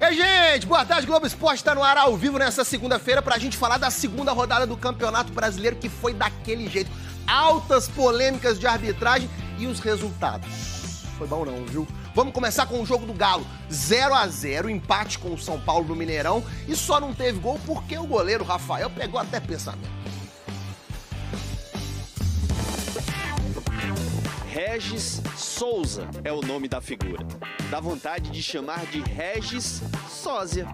minha gente! Boa tarde, Globo Esporte está no ar ao vivo nessa segunda-feira pra gente falar da segunda rodada do Campeonato Brasileiro, que foi daquele jeito. Altas polêmicas de arbitragem e os resultados. Foi bom não, viu? Vamos começar com o jogo do Galo. 0-0, empate com o São Paulo no Mineirão, e só não teve gol porque o goleiro Rafael pegou até pensamento. Regis Souza é o nome da figura. Dá vontade de chamar de Regis Sósia.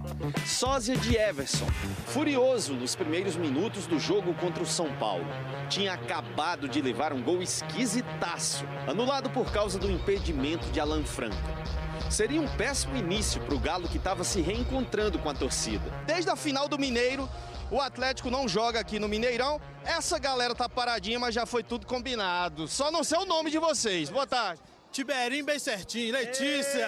Sósia de Everson. Furioso nos primeiros minutos do jogo contra o São Paulo. Tinha acabado de levar um gol esquisitaço, anulado por causa do impedimento de Alan Franco. Seria um péssimo início para o Galo, que estava se reencontrando com a torcida. Desde a final do Mineiro, o Atlético não joga aqui no Mineirão. Essa galera tá paradinha, mas já foi tudo combinado. Só não sei o nome de vocês. Boa tarde. Tiberinho bem certinho, Letícia.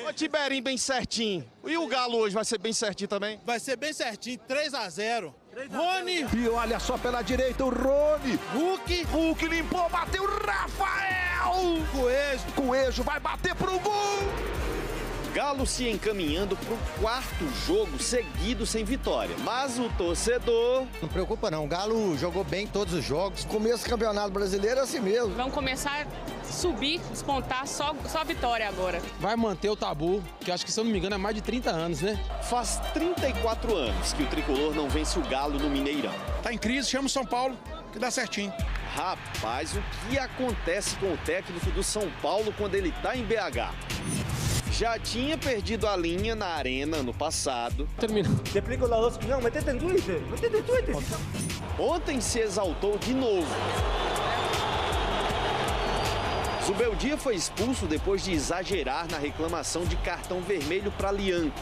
Ô, Tiberinho bem certinho. E o Galo hoje vai ser bem certinho também? Vai ser bem certinho, 3-0. Rony. E olha só pela direita o Rony. Hulk Limpou, bateu Rafael. Coelho vai bater pro gol. Galo se encaminhando para o quarto jogo seguido sem vitória. Mas o torcedor... Não preocupa não, o Galo jogou bem todos os jogos. Começo do Campeonato Brasileiro é assim mesmo. Vamos começar a subir, despontar, só a vitória agora. Vai manter o tabu, que acho que, se eu não me engano, é mais de 30 anos, né? Faz 34 anos que o tricolor não vence o Galo no Mineirão. Tá em crise, chama o São Paulo, que dá certinho. Rapaz, o que acontece com o técnico do São Paulo quando ele tá em BH? Já tinha perdido a linha na arena no passado. Termina. Ontem se exaltou de novo. Zubeldia foi expulso depois de exagerar na reclamação de cartão vermelho para Lianco,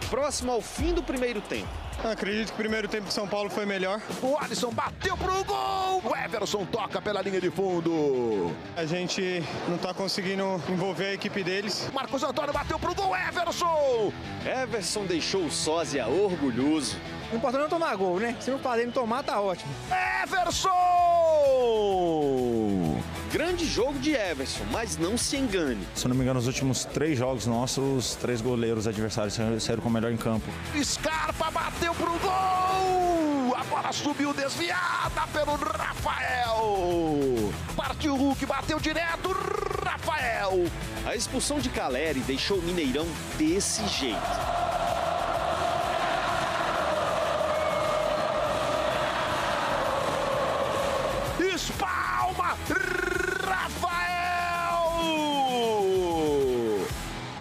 próximo ao fim do primeiro tempo. Acredito que o primeiro tempo de São Paulo foi melhor. O Alisson bateu pro gol. O Everson toca pela linha de fundo. A gente não tá conseguindo envolver a equipe deles. Marcos Antônio bateu pro gol, Everson. Everson deixou o Sósia orgulhoso. O importante é não tomar gol, né? Se não fazer não tomar, tá ótimo. Everson! Grande jogo de Everson, mas não se engane. Se não me engano, nos últimos 3 jogos nossos, os 3 goleiros adversários saíram com o melhor em campo. Scarpa bateu pro gol! A bola subiu desviada pelo Rafael. Partiu o Hulk, bateu direto, Rafael. A expulsão de Caleri deixou o Mineirão desse jeito. Espalma, Rafael!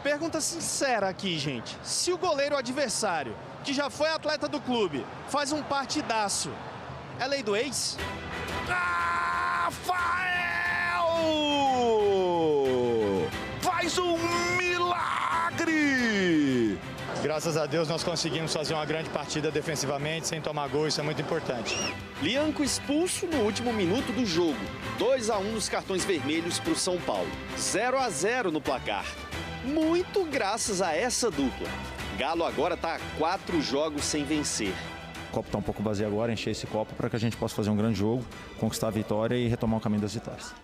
Pergunta sincera aqui, gente. Se o goleiro adversário, que já foi atleta do clube, faz um partidaço, é lei do ex? Rafael! Faz um milagre! Graças a Deus nós conseguimos fazer uma grande partida defensivamente, sem tomar gol, isso é muito importante. Lianco expulso no último minuto do jogo. 2-1 nos cartões vermelhos para o São Paulo. 0-0 no placar. Muito graças a essa dupla. Galo agora está a 4 jogos sem vencer. O copo está um pouco vazio agora, encher esse copo para que a gente possa fazer um grande jogo, conquistar a vitória e retomar o caminho das vitórias.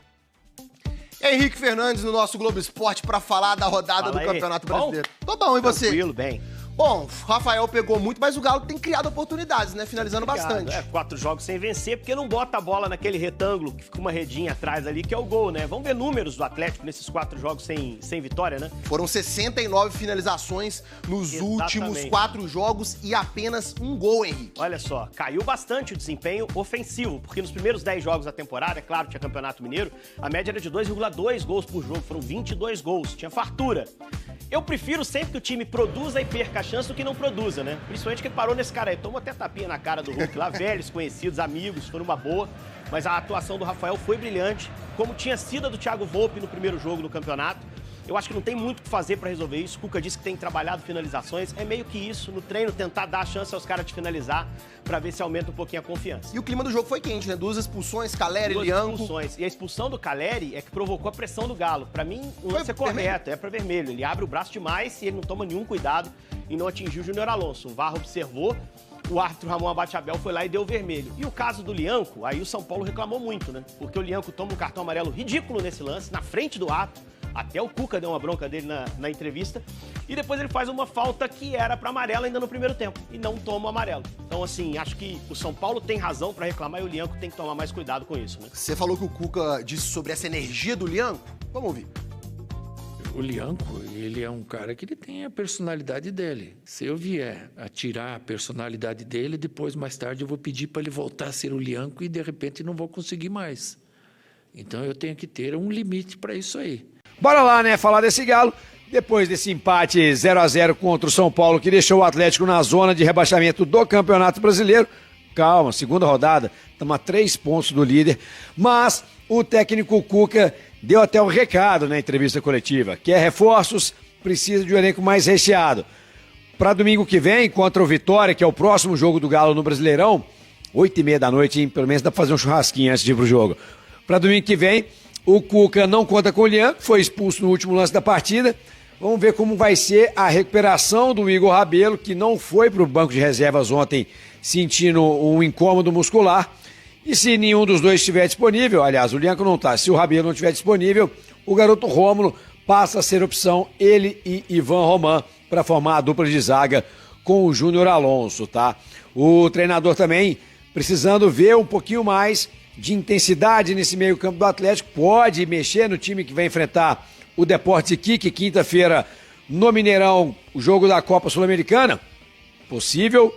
Henrique Fernandes no nosso Globo Esporte pra falar da rodada do Campeonato Brasileiro. Tô bom, e você? Tranquilo, bem. Bom, o Rafael pegou muito, mas o Galo tem criado oportunidades, né? Finalizando bastante. 4 jogos sem vencer, porque não bota a bola naquele retângulo que fica uma redinha atrás ali, que é o gol, né? Vamos ver números do Atlético nesses 4 jogos sem vitória, né? Foram 69 finalizações nos últimos 4 jogos e apenas um gol, Henrique. Olha só, caiu bastante o desempenho ofensivo, porque nos primeiros 10 jogos da temporada, é claro, tinha Campeonato Mineiro, a média era de 2,2 gols por jogo, foram 22 gols, tinha fartura. Eu prefiro sempre que o time produza e perca a chance do que não produza, né? Principalmente que ele parou nesse cara aí. Tomou até tapinha na cara do Hulk lá, velhos, conhecidos, amigos, foi numa boa. Mas a atuação do Rafael foi brilhante, como tinha sido a do Thiago Volpi no primeiro jogo do campeonato. Eu acho que não tem muito o que fazer para resolver isso. O Cuca disse que tem trabalhado finalizações. É meio que isso, no treino, tentar dar a chance aos caras de finalizar para ver se aumenta um pouquinho a confiança. E o clima do jogo foi quente, né? 2 expulsões, Caleri, Lianco. 2 expulsões. E a expulsão do Caleri é que provocou a pressão do Galo. Para mim, o lance é correto, é para vermelho. Ele abre o braço demais e ele não toma nenhum cuidado em não atingir o Júnior Alonso. O VAR observou, o árbitro Ramon Abateabel foi lá e deu vermelho. E o caso do Lianco, aí o São Paulo reclamou muito, né? Porque o Lianco toma um cartão amarelo ridículo nesse lance, na frente do árbitro. Até o Cuca deu uma bronca dele na entrevista. e depois ele faz uma falta que era para amarelo ainda no primeiro tempo e não toma o amarelo. Então, assim, acho que o São Paulo tem razão para reclamar e o Lianco tem que tomar mais cuidado com isso, né? Você falou que o Cuca disse sobre essa energia do Lianco? Vamos ouvir. O Lianco, ele é um cara que ele tem a personalidade dele. Se eu vier a tirar a personalidade dele, depois, mais tarde, eu vou pedir para ele voltar a ser o Lianco e, de repente, não vou conseguir mais. Então, eu tenho que ter um limite para isso aí. Bora lá, né, falar desse Galo. Depois desse empate 0-0 contra o São Paulo, que deixou o Atlético na zona de rebaixamento do Campeonato Brasileiro. Calma, segunda rodada, estamos a 3 pontos do líder. Mas o técnico Cuca deu até um recado na entrevista coletiva. Quer reforços, precisa de um elenco mais recheado. Para domingo que vem, contra o Vitória, que é o próximo jogo do Galo no Brasileirão, 8h30 da noite, hein? Pelo menos dá pra fazer um churrasquinho antes de ir pro jogo. Para domingo que vem, o Cuca não conta com o Lian, foi expulso no último lance da partida. Vamos ver como vai ser a recuperação do Igor Rabelo, que não foi pro banco de reservas ontem sentindo um incômodo muscular. E se nenhum dos dois estiver disponível, aliás, o Lianco não tá, se o Rabelo não estiver disponível, o garoto Rômulo passa a ser opção, ele e Ivan Roman, para formar a dupla de zaga com o Júnior Alonso, tá? O treinador também precisando ver um pouquinho mais de intensidade nesse meio campo do Atlético, pode mexer no time que vai enfrentar o Deportes Iquique, quinta-feira no Mineirão, o jogo da Copa Sul-Americana, possível,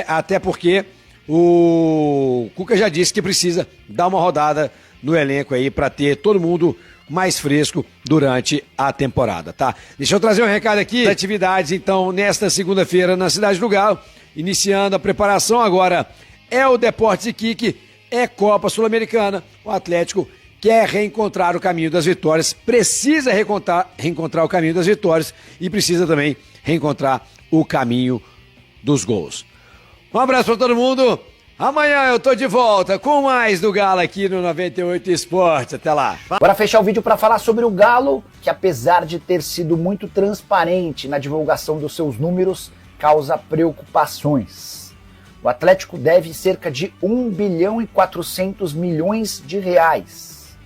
até porque o Cuca já disse que precisa dar uma rodada no elenco aí para ter todo mundo mais fresco durante a temporada, tá? Deixa eu trazer um recado aqui, atividades então nesta segunda-feira na Cidade do Galo, iniciando a preparação agora é o Deportes Iquique, é Copa Sul-Americana, o Atlético quer reencontrar o caminho das vitórias, precisa reencontrar o caminho das vitórias e precisa também reencontrar o caminho dos gols. Um abraço para todo mundo. Amanhã eu tô de volta com mais do Galo aqui no 98 Esportes. Até lá. Bora fechar o vídeo para falar sobre o Galo, que apesar de ter sido muito transparente na divulgação dos seus números, causa preocupações. O Atlético deve cerca de 1 bilhão e 400 milhões de reais.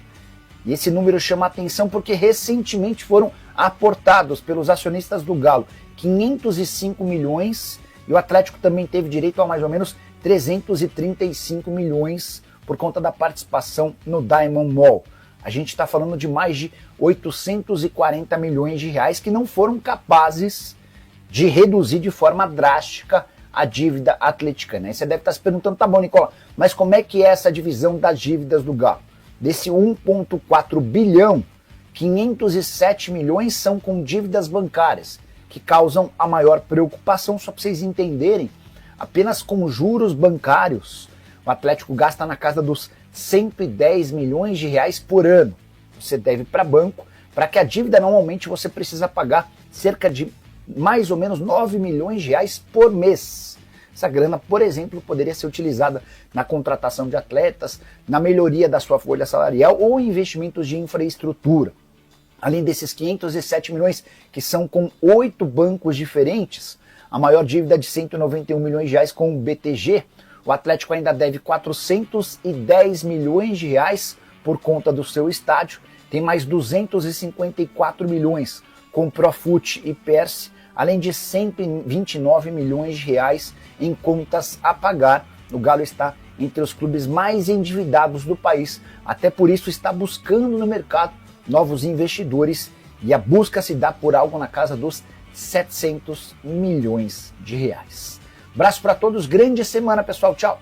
E esse número chama a atenção porque recentemente foram aportados pelos acionistas do Galo 505 milhões e o Atlético também teve direito a mais ou menos 335 milhões por conta da participação no Diamond Mall. A gente está falando de mais de 840 milhões de reais que não foram capazes de reduzir de forma drástica a dívida atleticana. Aí você deve estar se perguntando, tá bom, Nicola, mas como é que é essa divisão das dívidas do Galo? Desse 1,4 bilhão, 507 milhões são com dívidas bancárias, que causam a maior preocupação. Só para vocês entenderem, apenas com juros bancários, o Atlético gasta na casa dos 110 milhões de reais por ano. Você deve para banco, para que a dívida normalmente você precisa pagar cerca de mais ou menos 9 milhões de reais por mês. Essa grana, por exemplo, poderia ser utilizada na contratação de atletas, na melhoria da sua folha salarial ou em investimentos de infraestrutura. Além desses 507 milhões, que são com 8 bancos diferentes, a maior dívida de 191 milhões de reais com o BTG, o Atlético ainda deve 410 milhões de reais por conta do seu estádio, tem mais 254 milhões com Profut e Perse, além de 129 milhões de reais em contas a pagar. O Galo está entre os clubes mais endividados do país, até por isso está buscando no mercado novos investidores e a busca se dá por algo na casa dos 700 milhões de reais. Abraço para todos, grande semana pessoal, tchau!